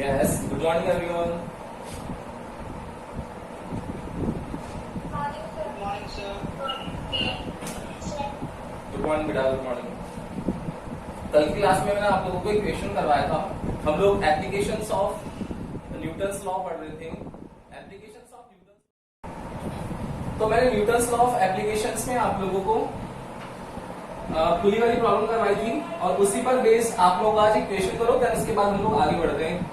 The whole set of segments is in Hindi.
Yes, good morning everyone. Good morning, sir. Good morning बेटा, गुड मॉर्निंग। कल की क्लास में मैंने आप लोगों को एक क्वेश्चन करवाया था। हम लोग एप्लीकेशंस ऑफ न्यूटन्स लॉ पढ़ रहे थे। एप्लीकेशंस ऑफ न्यूटन, तो मैंने न्यूटन्स लॉ ऑफ एप्लीकेशंस में आप लोगों को पूरी वाली प्रॉब्लम करवाई थी और उसी पर बेस्ड आप लोग आज एक क्वेश्चन करो, फिर उसके बाद हम लोग आगे बढ़ते हैं।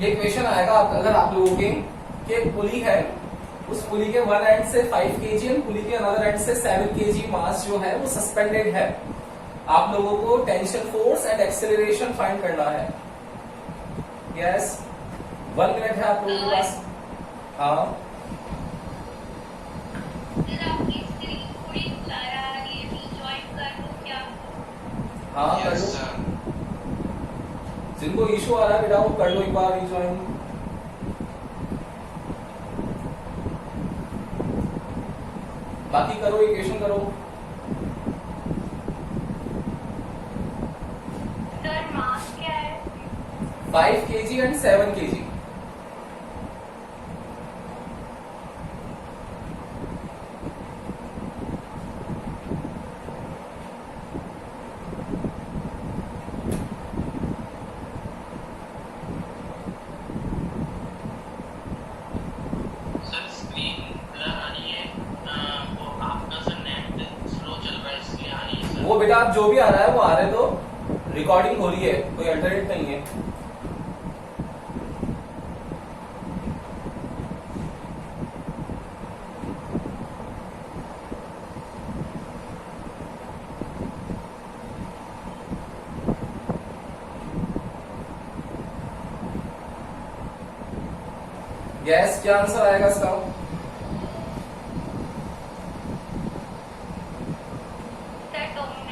ये क्वेश्चन आएगा अगर आप लोगों के कि एक पुली है, उस पुली के वन एंड से 5 kg एंड पुली के अनदर एंड से 7 kg मास जो है वो सस्पेंडेड है। आप लोगों को tension force and acceleration find करना है। यस, 1 मिनट है आप लोगों के पास। हाँ हाँ कर लो, जिनको इशू आ रहा है बेटा वो कर लो एक बार रिज्वाइन। बाकी करो, इक्वेशन करो। सर मास क्या है? 5 kg एंड 7 kg। वो बेटा आप जो भी आ रहा है वो आ रहे, तो रिकॉर्डिंग हो रही है, कोई अल्टरनेट नहीं है। गैस क्या आंसर आएगा इसका? Sir 2 minute.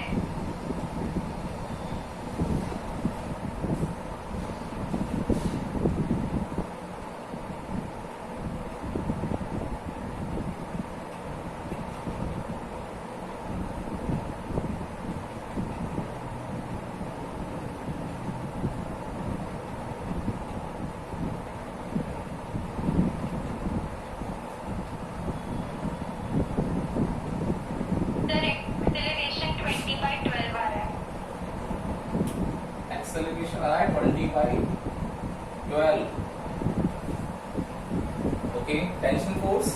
सर एक्सेलरेशन 20/12 आ रहा है। एक्सेलरेशन आ रहा है 20/12। Okay, tension force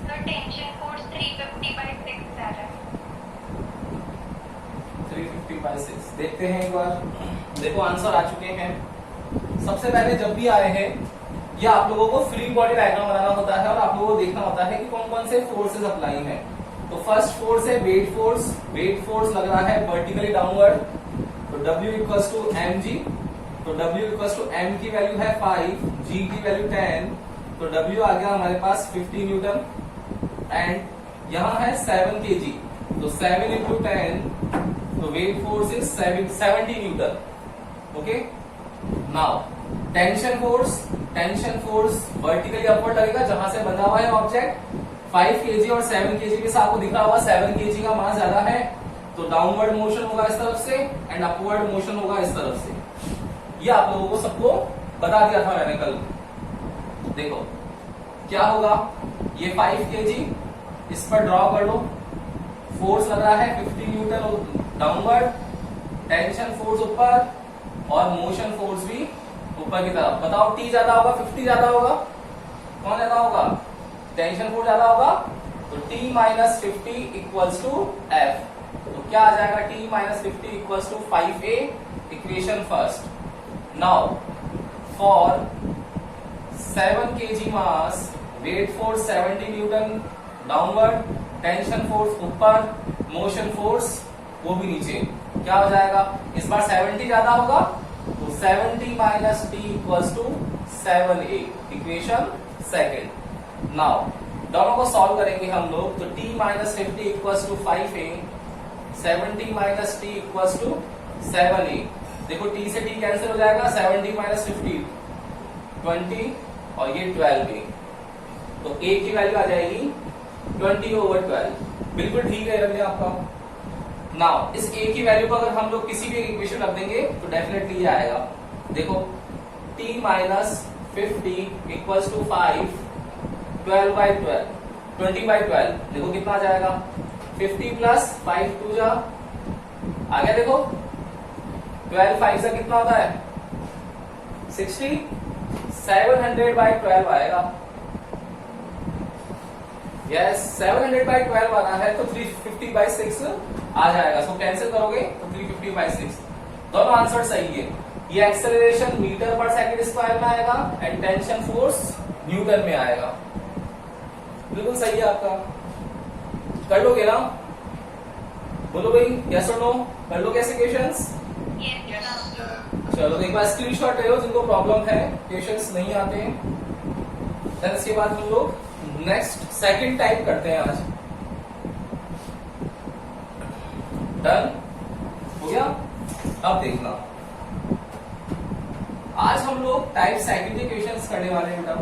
sir tension force 350/6 आ रहा है। 350/6। देखते हैं एक बार। देखो आंसर आ चुके हैं। सबसे पहले जब भी आए हैं ये आप लोगों को फ्री बॉडी डायग्राम बनाना होता है और आप लोगों को देखना होता है कि कौन कौन से फोर्सेस अप्लाई हैं। तो फर्स्ट फोर्स है वेट फोर्स। वेट फोर्स लग रहा है वर्टिकली डाउनवर्ड, तो W इक्वल्स टू mg। तो W इक्वल्स टू m की वैल्यू है 5, g की वैल्यू 10, तो W आ गया हमारे पास 50 न्यूटन एंड यहाँ है 7 kg, तो 7 इंटू 10, तो weight force is 70 Newton. Okay, now tension force vertically upward लगेगा जहां से बंधा हुआ है ऑब्जेक्ट। 5 kg और 7 kg में से आपको दिख रहा होगा 7 kg का मास ज्यादा है, तो डाउनवर्ड मोशन होगा इस तरफ से एंड अपवर्ड मोशन होगा इस तरफ से। ये आप लोगों को सबको बता दिया था मैंने कल। देखो क्या होगा, ये 5 kg इस पर ड्रॉ कर लो, फोर्स लग रहा है 50 न्यूटन डाउनवर्ड, टेंशन फोर्स ऊपर और मोशन फोर्स भी ऊपर की तरफ। बताओ T ज्यादा होगा 50 ज्यादा होगा? कौन ज्यादा होगा? टेंशन फोर्स ज्यादा होगा, तो T minus 50 equals to F। तो क्या आ जाएगा? T minus 50 equals to 5A, equation first. Now for 7 kg mass, weight force 70 newton downward, tension force ऊपर, मोशन फोर्स वो भी नीचे। क्या हो जाएगा, इस बार 70 ज्यादा होगा तो 70 minus t equals to 7a, equation second. Now दोनों को सॉल्व करेंगे हम लोग, तो t minus 50 equals to 5a, 70 minus t equals to 7a। देखो t से t कैंसिल हो जाएगा, 70 माइनस 50 20 और ये 12a, तो a की वैल्यू आ जाएगी 20/12। बिल्कुल ठीक है रंजन आपका। नाउ इस a की वैल्यू को अगर हम लोग किसी भी इक्वेशन रख देंगे तो डेफिनेटली ये आएगा। देखो t माइनस 50 इक्वल्स टू 5, 12/12, 20/12, देखो कितना आ जाएगा, 50 प्लस 5 2 जा आ गया। देखो 12 5 से कितना होता है 60, 700/12 आएगा। यस 700/12 आना है तो 350/6 आ जाएगा। सो कैंसिल करोगे तो 350/6, दोनों आंसर सही है। ये एक्सेलरेशन मीटर पर सेकंड स्क्वायर में आएगा एंड टेंशन फोर्स न्यूटन में आएगा। बिल्कुल सही है आपका, कर लोगे ना, बोलो भाई यस और नो, कर लो कैसे क्वेश्चंस। चलो तो एक बार स्क्रीनशॉट ले लो जिनको प्रॉब्लम है, क्वेश्चंस नहीं आते हैं। देन इसके बाद हम लोग नेक्स्ट सेकंड टाइप करते हैं आज। डन हो गया। अब देखना, आज हम लोग टाइप सेकंड के क्वेश्चंस करने वाले हैं बेटा।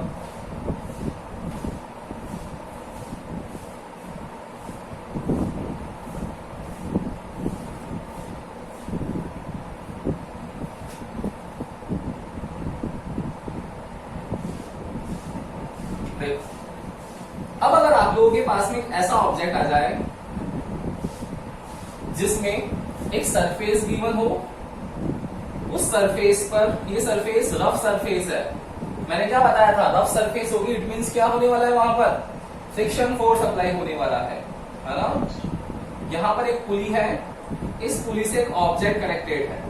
अब अगर आप लोगों के पास में एक ऐसा ऑब्जेक्ट आ जाए जिसमें एक सरफेस गिवन हो, उस सरफेस पर, ये सरफेस रफ सरफेस है, मैंने क्या बताया था, रफ सरफेस होगी इट मींस क्या होने वाला है, वहां पर फ्रिक्शन फोर्स अप्लाई होने वाला है ना। यहां पर एक पुली है, इस पुली से एक ऑब्जेक्ट कनेक्टेड है,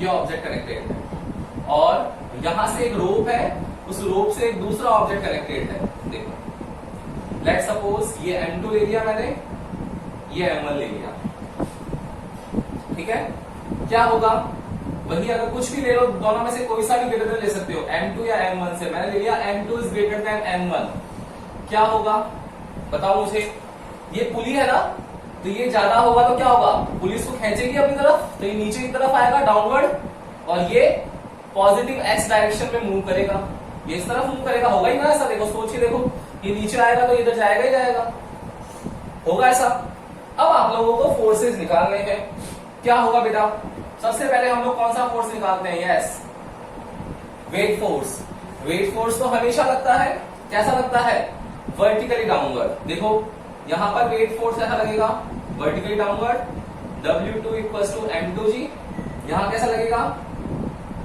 ये ऑब्जेक्ट कनेक्टेड है, और यहां से एक रोप है, उस रोप से एक दूसरा ऑब्जेक्ट कनेक्टेड है। देखो लेट सपोज ये M2 ले लिया मैंने, ये M1 ले लिया, ठीक है। क्या होगा, वही अगर कुछ भी ले लो, दोनों में से कोई सा भी ग्रेटर ले सकते हो, M2 या M1 से। मैंने ले लिया M2 is greater than M1, क्या होगा बताओ मुझे। ये पुली है ना, तो ये ज्यादा होगा तो क्या होगा, पुली इसको खींचेगी अपनी तरफ, तो ये नीचे की तरफ आएगा डाउनवर्ड, और ये पॉजिटिव एक्स डायरेक्शन में मूव करेगा, ये इस तरफ मूव करेगा, होगा ही ना ऐसा। देखो सोच के देखो, ये नीचे आएगा तो इधर जाएगा ही जाएगा, होगा ऐसा। अब आप लोगों को फोर्सेस निकालने हैं, क्या होगा बेटा, सबसे पहले हम लोग कौन सा फोर्स निकालते हैं, yes weight force. Weight force तो हमेशा लगता है, कैसा लगता है, वर्टिकली डाउनवर्ड। देखो यहां पर वेट फोर्स ऐसा लगेगा vertically downward, W2 equals to M2G। यहां कैसा लगेगा,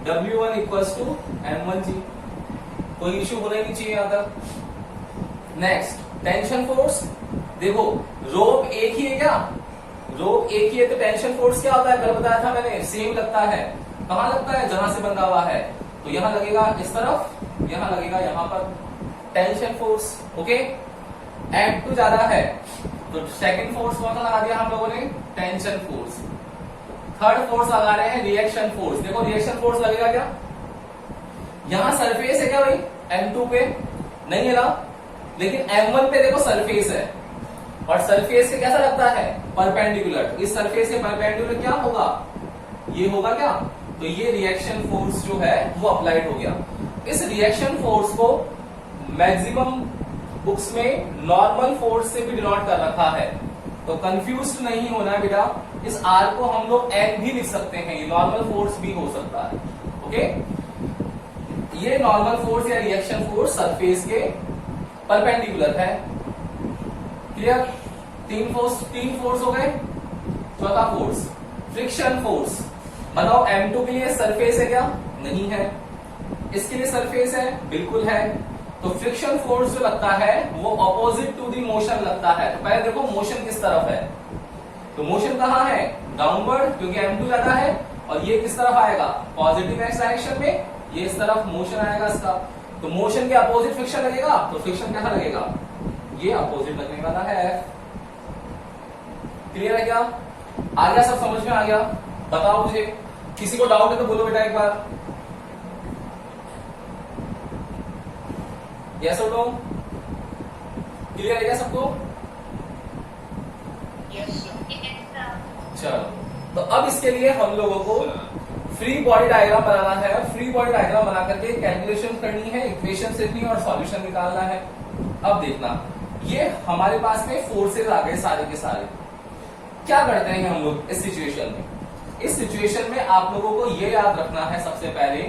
W1 इक्वल्स टू M1G। कोई इश्यू होना ही नहीं चाहिए यहां तक। नेक्स्ट टेंशन फोर्स, देखो रोप एक ही है क्या, रोप एक ही है तो टेंशन फोर्स क्या होता है, कल बताया था मैंने, सेम लगता है। कहां लगता है, जहां से बंधा हुआ है, तो यहां लगेगा इस तरफ, यहां लगेगा यहां पर टेंशन फोर्स। ओके, M2 ज्यादा है तो सेकंड फोर्स कौन सा लगा दिया हम लोगों ने, टेंशन फोर्स। थर्ड फोर्स लगा रहे हैं रिएक्शन फोर्स। देखो रिएक्शन फोर्स लगेगा क्या, यहां सरफेस है क्या भाई, M2 पे नहीं है ना, लेकिन M1 पे देखो सरफेस है, और सरफेस से कैसा लगता है, परपेंडिकुलर। इस सरफेस के परपेंडिकुलर क्या होगा, ये होगा क्या, तो ये रिएक्शन फोर्स जो है वो अप्लाइड हो गया। इस रिएक्शन फोर्स को मैक्सिमम बुक्स में नॉर्मल फोर्स से भी डिनोट कर रखा है, तो कंफ्यूज नहीं होना है बेटा। इस R को हम लोग N भी लिख सकते हैं, ये नॉर्मल फोर्स भी हो सकता है। ओके, ये नॉर्मल फोर्स या रिएक्शन फोर्स सरफेस के परपेंडिकुलर है। क्लियर, तीन फोर्स हो गए। चौथा फोर्स फ्रिक्शन फोर्स। बताओ M2 के लिए सरफेस है क्या, नहीं है, इसके लिए सरफेस है, बिल्कुल है। तो फ्रिक्शन फोर्स जो लगता है वो अपोजिट टू दी मोशन लगता है। तो पहले देखो मोशन किस तरफ है, तो मोशन कहां है, डाउनवर्ड, क्योंकि M2 ज्यादा है, और ये किस तरफ आएगा, पॉजिटिव एक्स डायरेक्शन में, ये इस तरफ मोशन आएगा इसका, तो मोशन के अपोजिट फ्रिक्शन लगेगा, तो फ्रिक्शन कैसा लगेगा, ये अपोजिट लगने वाला है। क्लियर है क्या, आ गया, सब समझ में आ गया? बताओ मुझे, किसी को डाउट है तो बोलो बेटा एक बार, यस और नो? क्लियर है क्या सबको? Yes, sir. चलो, तो अब इसके लिए हम लोगों को फ्री बॉडी डायग्राम बनाना है, और फ्री बॉडी डायग्राम बना करके कैलकुलेशन करनी है, इक्वेशन लिखनी है और सॉल्यूशन निकालना है। अब देखना, ये हमारे पास में फोर्सेज आ गए सारे के सारे। क्या करते हैं हम लोग इस सिचुएशन में? इस सिचुएशन में आप लोगों को ये याद रखना है सबसे पहले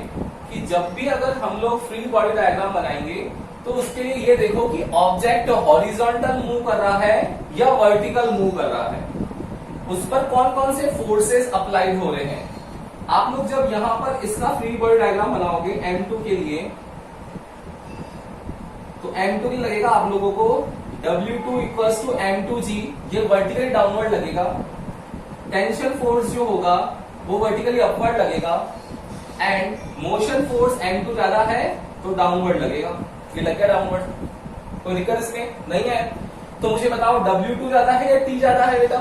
कि जब भी अगर हम लोग फ्री बॉडी डायग्राम बनाएंगे तो उसके लिए ये देखो कि ऑब्जेक्ट हॉरिजॉन्टल मूव कर रहा है या वर्टिकल मूव कर रहा है, उस पर कौन कौन से फोर्सेस अप्लाइड हो रहे हैं। आप लोग जब यहां पर इसका फ्री बॉडी डायग्राम बनाओगे M2 के लिए, तो M2 की लगेगा आप लोगों को W2 इक्वल्स टू M2G, ये वर्टिकली डाउनवर्ड लगेगा। टेंशन फोर्स जो होगा वो वर्टिकली अपवर्ड लगेगा, एंड मोशन फोर्स M2 ज्यादा है तो डाउनवर्ड लगेगा। ये लग गया डाउनवर्ड, कोई दिक्कत इसमें नहीं है? तो मुझे बताओ W2 ज्यादा है या T ज्यादा है बेटा?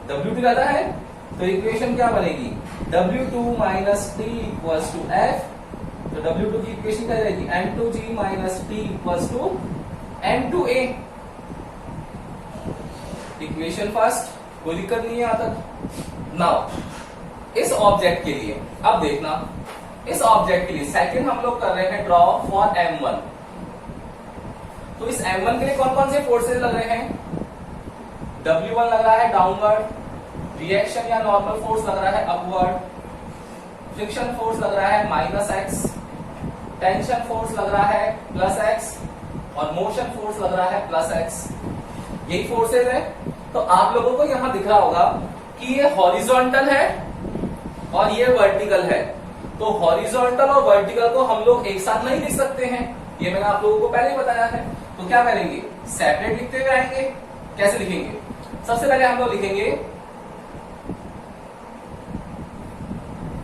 W2 ज्यादा है, तो इक्वेशन क्या बनेगी, W2 minus T equals to F। तो W2 की इक्वेशन क्या रहेगी, M2G minus T equals to M2A। Equation first, कोई दिक्कत नहीं है यहां तक। नाउ इस ऑब्जेक्ट के लिए अब देखना, इस ऑब्जेक्ट के लिए सेकंड हम लोग कर रहे हैं ड्रॉ फॉर M1। तो इस M1 के लिए कौन कौन से फोर्सेस लग रहे हैं? W1 लग रहा है डाउनवर्ड, रिएक्शन या नॉर्मल फोर्स लग रहा है अपवर्ड, फ्रिक्शन फोर्स लग रहा है -x, टेंशन फोर्स लग रहा है +x, और मोशन फोर्स लग रहा है +x। यही फोर्सेस है। तो आप लोगों को यहां दिख रहा होगा कि ये हॉरिजॉन्टल है और ये वर्टिकल है। तो हॉरिजॉन्टल और वर्टिकल को हम लोग एक साथ नहीं लिख सकते हैं, ये मैंने आप लोगों को पहले ही बताया है। तो क्या करेंगे, सेपरेट लिखते हुए आएंगे। कैसे लिखेंगे? सबसे पहले हम लोग लिखेंगे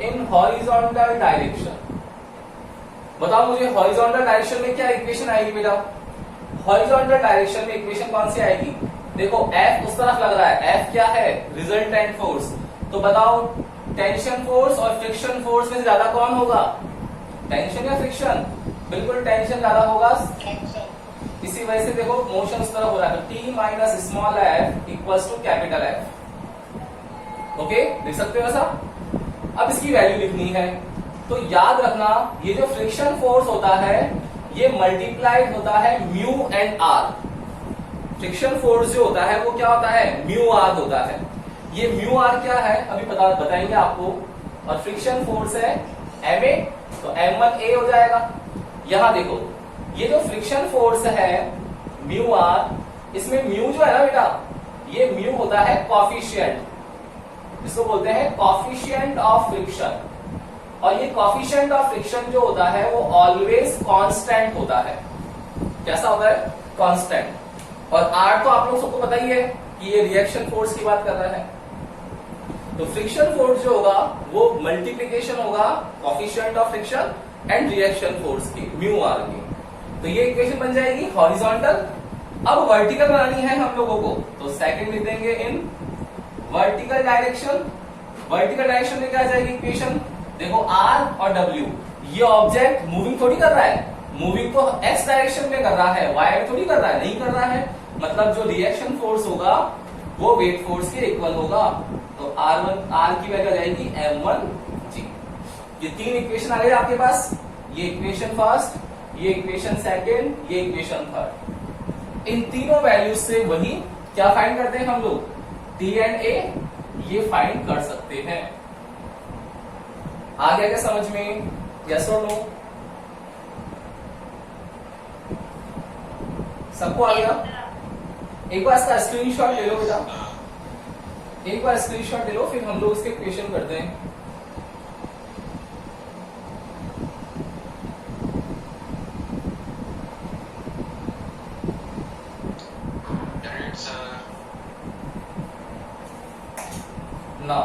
इन हॉरिजॉन्टल डायरेक्शन। बताओ मुझे हॉरिजॉन्टल डायरेक्शन में क्या इक्वेशन आएगी बेटा? हॉरिजॉन्टल डायरेक्शन में इक्वेशन कौन सी आएगी? देखो F उस तरफ लग रहा है, F क्या है, रिजल्टेंट फोर्स। तो बताओ टेंशन फोर्स और फ्रिक्शन फोर्स में ज्यादा कौन होगा, टेंशन या फ्रिक्शन? बिल्कुल टेंशन ज्यादा होगा। इसी वजह से देखो मोशन उस तरफ हो रहा है, तो T minus small f equals to capital F। Okay, देख सकते हो ऐसा? अब इसकी वैल्यू लिखनी है, तो याद रखना ये जो फ्रिक्शन फोर्स होता है ये मल्टीप्लाइड होता है mu and R. Friction force जो होता है वो क्या होता है, म्यू आर होता है। ये म्यू आर क्या है अभी बताएंगे आपको। और फ्रिक्शन फोर्स है Ma, तो M1A हो जाएगा। यहां देखो ये जो फ्रिक्शन फोर्स है म्यू आर, इसमें म्यू जो है ना बेटा, ये म्यू होता है कॉफिशिएंट, इसको बोलते हैं कॉफिशिएंट ऑफ फ्रिक्शन। और ये कॉफिशिएंट ऑफ फ्रिक्शन जो होता है वो ऑलवेज कांस्टेंट होता है। कैसा होता है, कांस्टेंट। और आर तो आप लोग सबको पता ही है कि ये रिएक्शन फोर्स की बात कर रहा है। तो फ्रिक्शन फोर्स जो होगा वो मल्टीप्लीकेशन होगा coefficient of friction and reaction force की, म्यू आर की। तो ये इक्वेशन बन जाएगी हॉरिजॉन्टल। अब वर्टिकल बनानी है हम लोगों को, तो सेकंड लिख देंगे in vertical direction. Vertical direction में क्या आ जाएगी इक्वेशन, देखो R और W, ये ऑब्जेक्ट मूविंग थोड़ी कर रहा है, मूविंग तो x डायरेक्शन में कर रहा है, y में थोड़ी कर रहा है, नहीं कर रहा है। मतलब जो रिएक्शन फोर्स होगा वो वेट फोर्स के इक्वल होगा। तो R की वैल्यू आ जाएगी M1G। ये तीन इक्वेशन आ गए आपके पास, ये इक्वेशन फर्स्ट, ये इक्वेशन सेकेंड, ये इक्वेशन थर्ड। इन तीनों वैल्यूज से वही क्या फाइंड करते हैं हम लोग, T एंड A, ये फाइंड कर सकते हैं। आ गया क्या समझ में, यस और नो? सबको आ गया? एक बार इसका स्क्रीनशॉट ले लो बेटा, एक बार स्क्रीनशॉट ले लो, फिर हम लोग इसके क्वेश्चन करते हैं। ना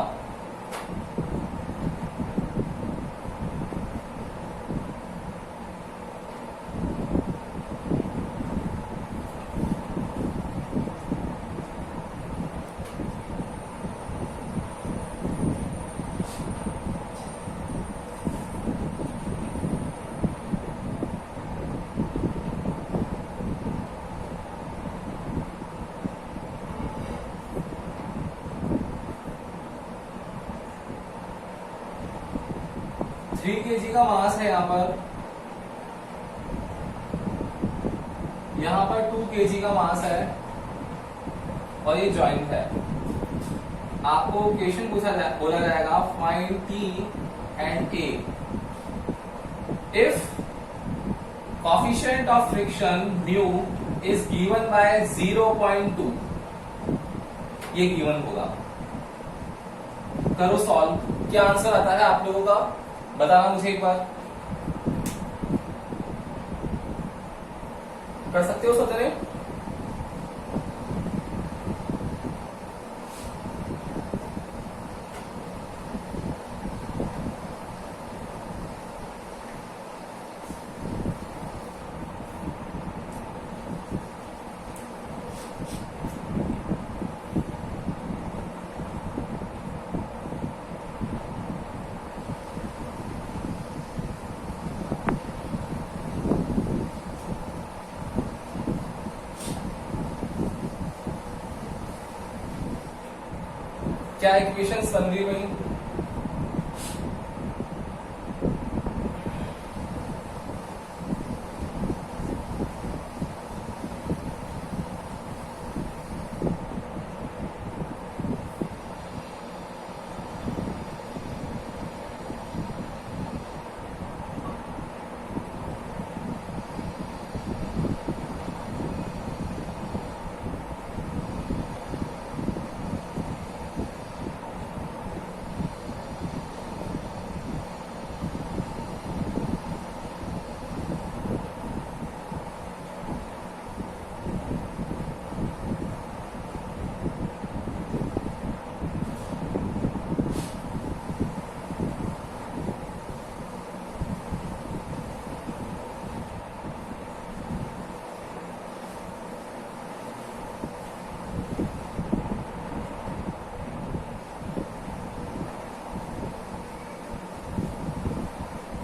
3 kg का मास है यहाँ पर 2 kg का मास है और ये जॉइंट है। आपको क्वेश्चन बोला जाएगा find T and A if coefficient of friction mu is given by 0.2, ये गिवन होगा। करो सॉल्व, क्या आंसर आता है आप लोगों का बताना मुझे एक बार। कर सकते हो सोचने? क्या इक्वेशंस बन रही भाई?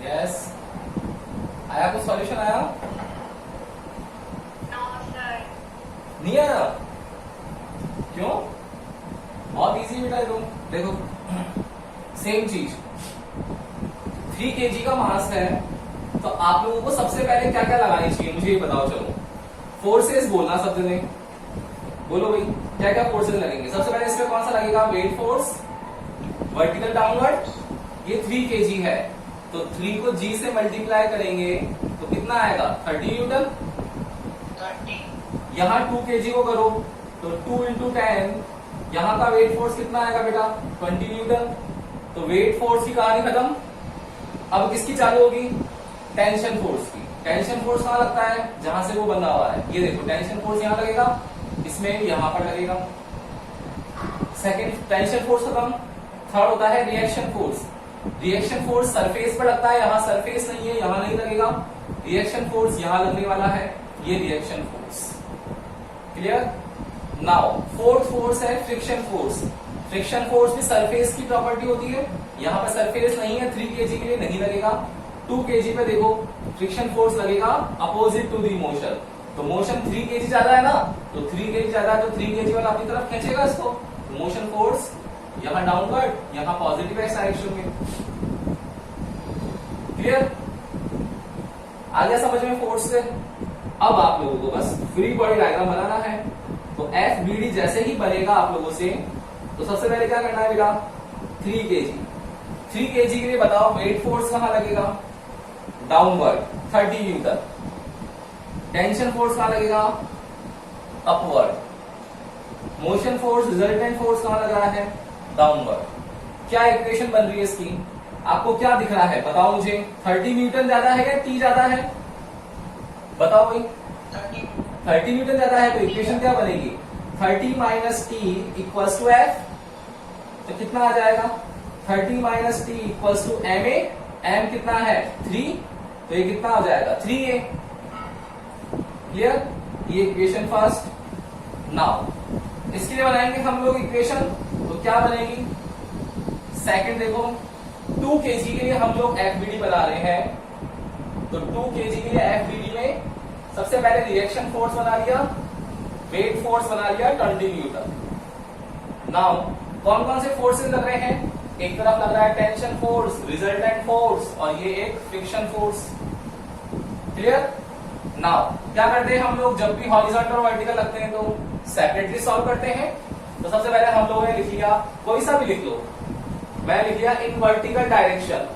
यस, आया कुछ सॉल्यूशन आया? No, sir. नहीं आया? क्यों? बहुत इजी बेटा तुम देखो, सेम चीज 3 kg का मास है तो आप लोगों को सबसे पहले क्या क्या लगानी चाहिए मुझे ये बताओ। चलो फोर्सेस बोलना सब जने, बोलो भाई क्या क्या फोर्सेस लगेंगे। सबसे पहले इसमें कौन सा लगेगा? Weight force, vertical downward. ये 3 kg है तो 3 को G से मल्टीप्लाई करेंगे तो कितना आएगा? 30 न्यूटन। 30. यहाँ 2 kg को करो तो 2 इंटू 10, यहाँ का वेट फोर्स कितना आएगा बेटा? 20 न्यूटन। तो वेट फोर्स की कहानी खत्म। अब किसकी चालू होगी? टेंशन फोर्स की। टेंशन फोर्स कहाँ लगता है? जहां से वो बंधा हुआ है। ये देखो टेंशन फोर्स यहाँ लगेगा, इसमें यहाँ पर लगेगा। सेकेंड टेंशन फोर्स खत्म। थर्ड होता है reaction force. Reaction force surface पर लगता है, यहाँ सरफेस नहीं है, यहाँ नहीं लगेगा। रिएक्शन फोर्स यहाँ लगने वाला है, ये reaction force. Clear? Now fourth force है फ्रिक्शन फोर्स। फ्रिक्शन फोर्स भी सरफेस की प्रॉपर्टी होती है, यहाँ पर सरफेस नहीं है, 3 kg के लिए नहीं लगेगा। 2 kg पे देखो फ्रिक्शन फोर्स लगेगा अपोजिट टू दी मोशन। तो मोशन 3 kg ज्यादा है ना, तो 3 kg ज्यादा है तो 3 kg वाला अपनी तरफ खींचेगा इसको। मोशन फोर्स यहाँ डाउनवर्ड, यहाँ पॉजिटिव एक्स डायरेक्शन में। क्लियर? आ गया समझ में फोर्स से? अब आप लोगों को बस फ्री बॉडी डायग्राम बनाना है। तो एफ बी डी जैसे ही बनेगा आप लोगों से, तो सबसे पहले क्या करना है बेटा? 3 kg। 3 kg के लिए बताओ वेट फोर्स कहां लगेगा? Downward 30 Newton. टेंशन फोर्स कहां लगेगा? Upward. Motion force resultant force कहां लग रहा है? डाउनवर्ड। क्या इक्वेशन बन रही है इसकी? आपको क्या दिख रहा है बताओ मुझे। 30 न्यूटन ज्यादा है या टी ज्यादा है? बताओ भाई। 30 न्यूटन ज्यादा है तो इक्वेशन क्या बनेगी? 30 minus t equals to F. तो कितना आ जाएगा? 30 minus t equals to m a. M कितना है? 3। तो ये कितना हो जाएगा? 3a। क्लियर? ये इक्वेशन फर्स्ट। नाउ इसके लिए बनाएंगे हम लोग इक्वेशन, तो क्या बनेगी? सेकंड देखो 2 kg के लिए हम लोग एफबीडी बना रहे हैं। तो 2 kg के लिए एफबीडी में सबसे पहले रिएक्शन फोर्स बना लिया, वेट फोर्स बना लिया 20 न्यूटन। नाउ कौन कौन से फोर्सेस लग रहे हैं? एक तरफ लग रहा है टेंशन फोर्स, रिजल्टेंट फोर्स, और ये एक फ्रिक्शन फोर्स। क्लियर? नाउ क्या करते हैं हम लोग, जब भी हॉरिजॉन्टल और वर्टिकल लगते हैं तो सेपरेटली सॉल्व करते हैं। तो सबसे पहले हम लोगों ने लिख लिया, कोई सा भी लिख लो, मैं लिख लिया इन वर्टिकल डायरेक्शन।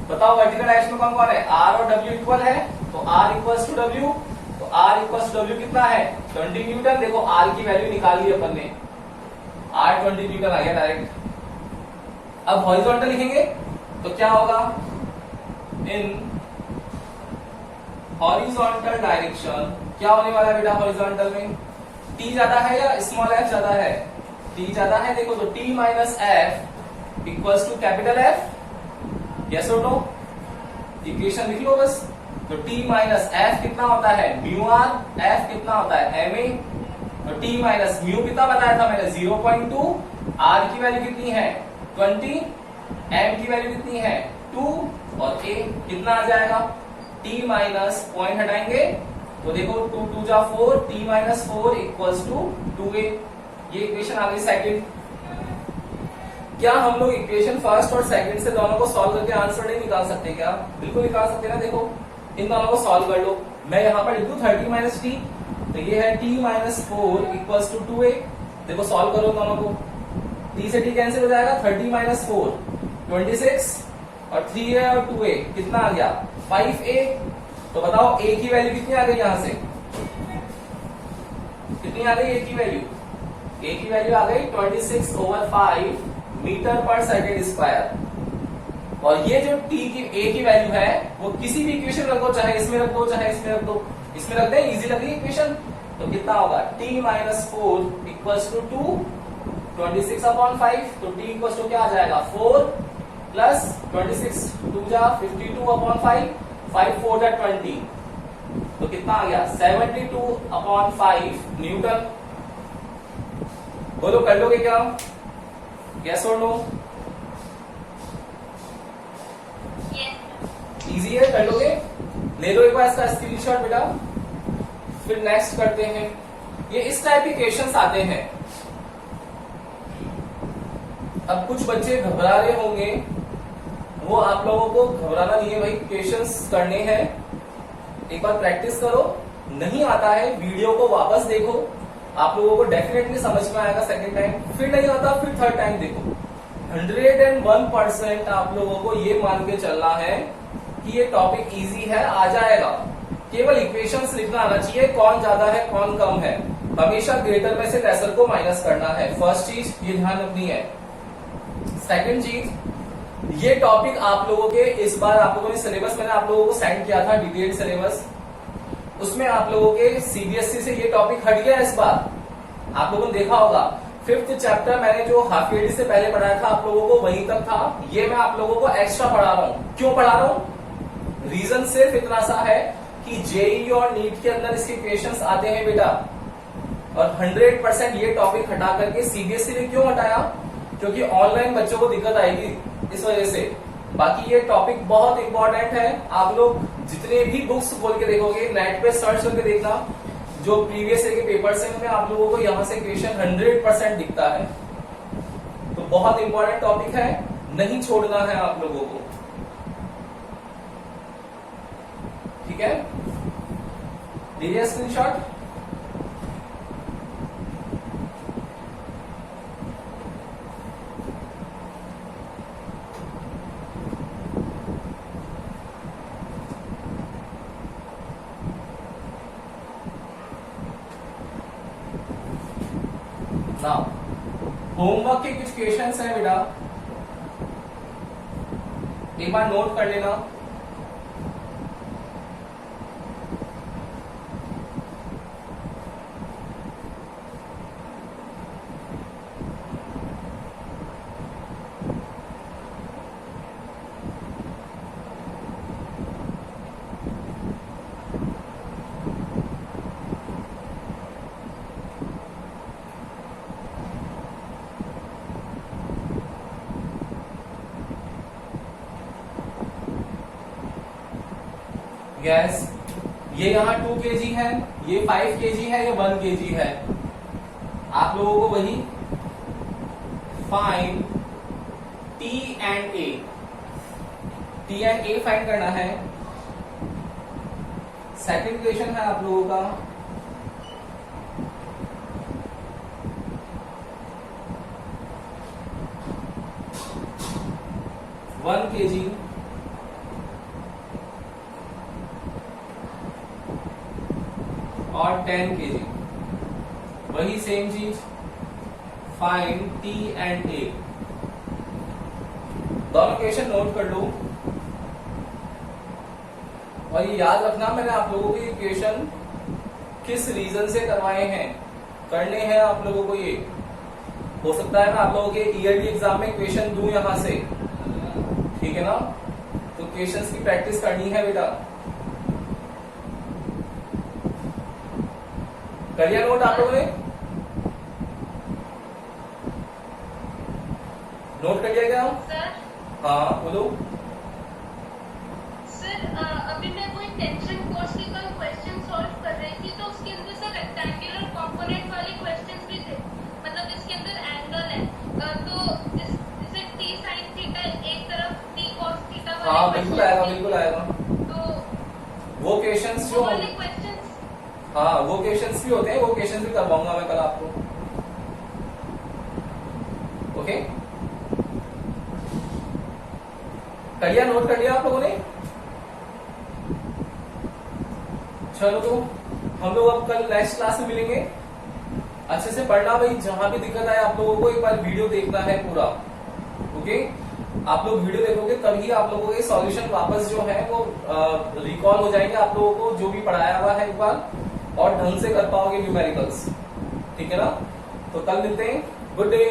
बताओ वर्टिकल डायरेक्शन में कौन कौन है, आर और डब्ल्यू इक्वल है, तो आर इक्वल्स टू डब्ल्यू, तो आर इक्वल्स टू डब्ल्यू कितना है 20 न्यूटन। देखो आर की वैल्यू निकाली अपन ने, आर 20 न्यूटन आ गया डायरेक्ट। अब हॉरिजॉन्टल लिखेंगे तो क्या होगा, इन हॉरिजॉन्टल डायरेक्शन क्या होने वाला है बेटा, हॉरिजॉन्टल में टी ज्यादा है या स्मॉल एफ ज्यादा है, टी ज्यादा है। देखो तो t minus f equals to capital F, yes और नो, इक्वेशन लिख लो बस। तो टी माइनस एफ कितना होता है म्यू आर, एफ कितना होता है एम ए, तो टी माइनस म्यू कितना बताया था मैंने 0.2, आर की वैल्यू कितनी है 20, एम की वैल्यू कितनी है 2, और ए कितना आ जाएगा, टी माइनस पॉइंट हटाएंगे तो देखो 2 2 जा 4, T minus 4 equals to 2a। ये इक्वेशन आ गई सेकंड। क्या हम लोग इक्वेशन फर्स्ट और सेकंड से दोनों को सॉल्व करके आंसर नहीं निकाल सकते क्या, बिल्कुल निकाल सकते ना। देखो इन दोनों को सॉल्व कर लो, मैं यहाँ पर लिख दूं 30 माइनस टी, तो ये है T minus 4 equals to 2a। देखो सॉल्व करो दोनों को, टी से टी कैंसिल हो जाएगा, 30 माइनस 4 26, और 3a और 2a कितना आ गया 5a। तो बताओ a की वैल्यू कितनी आ गई, यहां से कितनी आ गई a की वैल्यू, a की वैल्यू आ गई 26/5 मीटर पर सेकेंड स्क्वायर। और ये जो t की a की वैल्यू है वो किसी भी इक्वेशन रख दो, चाहे इसमें रख दो चाहे इसमें रख दो, इसमें रख दे, इजी लग रही है इक्वेशन। तो कितना होगा t माइनस 4 इक्वल्स टू 2, 26/5, तो t इक्वल्स टू क्या आ जाएगा 4 प्लस 26 2 जा 52/5, 5 4 जा 20, तो कितना आ गया 72/5 न्यूटन। बोलो कर लोगे क्या, यस और नो? इजी है, कर लोगे? ले लो एक बार इसका स्क्रीनशॉट बेटा, फिर नेक्स्ट करते हैं। ये इस टाइप के क्वेश्चंस आते हैं। अब कुछ बच्चे घबरा रहे होंगे, वो आप लोगों को घबराना नहीं है भाई, क्वेश्चंस करने हैं, एक बार प्रैक्टिस करो। नहीं आता है वीडियो को वापस देखो, आप लोगों को डेफिनेटली समझ में आएगा सेकंड टाइम, फिर नहीं आता फिर थर्ड टाइम देखो। 101% आप लोगों को ये मान के चलना है कि ये टॉपिक इजी है, आ जाएगा। केवल इक्वेशंस लिखना आना चाहिए, कौन ज्यादा है कौन कम है, हमेशा ग्रेटर में से लेसर को माइनस करना है। फर्स्ट चीज ये ध्यान रखनी है। सेकंड चीज, ये टॉपिक आप लोगों के इस बार आप लोगों ने सिलेबस मैंने आप लोगों को सेंड किया था, डिटेल्ड सिलेबस, उसमें आप लोगों के सीबीएसई से ये टॉपिक हट गया इस बार। आप लोगों ने देखा होगा 5th चैप्टर मैंने जो हाफ ईयरली से पहले पढ़ाया था आप लोगों को वहीं तक था, ये मैं आप लोगों को एक्स्ट्रा पढ़ा रहा हूं। क्यों पढ़ा रहा हूं? रीजन सिर्फ इतना सा है कि जेईई और नीट के अंदर इसके क्वेश्चंस आते हैं बेटा, और 100% ये टॉपिक हटा करके सीबीएसई ने क्यों हटाया, क्योंकि ऑनलाइन बच्चों को दिक्कत आएगी इस वजह से। बाकी ये टॉपिक बहुत इंपॉर्टेंट है, आप लोग जितने भी बुक्स खोल के देखोगे, नेट पे सर्च करके देखना, जो प्रीवियस ईयर के पेपर्स हैं उनमें आप लोगों को यहां से क्वेश्चन 100% दिखता है। तो बहुत इंपॉर्टेंट टॉपिक है, नहीं छोड़ना है आप लोगों को, ठीक है? लीजिए स्क्रीनशॉट। होमवर्क के कुछ क्वेश्चंस हैं बेटा, एक बार नोट कर लेना। गैस ये यहाँ 2 kg है, ये 5 kg है, ये 1 kg है। आप लोगों को वही find T and A, T and A find करना है। सेकंड क्वेश्चन है आप लोगों का 1 kg और 10 kg, वही सेम चीज, फाइंड टी एंड ए। दोनों क्वेश्चन नोट कर लो और ये याद रखना, मैंने आप लोगों को ये क्वेश्चन किस रीजन से करवाए हैं, करने हैं आप लोगों को। ये हो सकता है मैं आप लोगों के ईयरली एग्जाम में क्वेश्चन दूं यहां से, ठीक है ना। तो क्वेश्चंस की प्रैक्टिस करनी है बेटा। कर लिया नोट आप लोगों ने? नोट कर लिया क्या? सर हाँ बोलो। सर अभी मैं कोई टेंशन कोर्स के कल क्वेश्चन सॉल्व कर रही थी, तो उसके अंदर सर रेक्टेंगुलर कंपोनेंट वाले क्वेश्चंस भी थे, मतलब इसके अंदर एंगल है, तो जैसे टी साइन थीटा एक तरफ, टी कॉस थीटा वाले हाँ बिल्कुल आएगा, बिल्कुल आएगा। तो वो क्वेश्चंस वो जो, वाले क्वेश्चंस, हाँ वो क्वेश्चंस भी होते हैं, वो क्वेश्चंस भी करवाऊंगा मैं कल आपको। ओके, कर लिया, नोट कर लिया आप लोगों ने? चलो तो हम लोग अब कल नेक्स्ट क्लास में मिलेंगे। अच्छे से पढ़ना भाई, जहां भी दिक्कत आए आप लोगों को एक बार वीडियो देखना है पूरा। ओके, आप लोग वीडियो देखोगे तभी आप लोगों के सॉल्यूशन वापस जो है वो रिकॉल हो जाएंगे आप लोगों को, जो भी पढ़ाया हुआ है एक बार, और ढंग से कर पाओगे न्यूमेरिकल्स, ठीक है ना। तो कल मिलते हैं, गुड डे।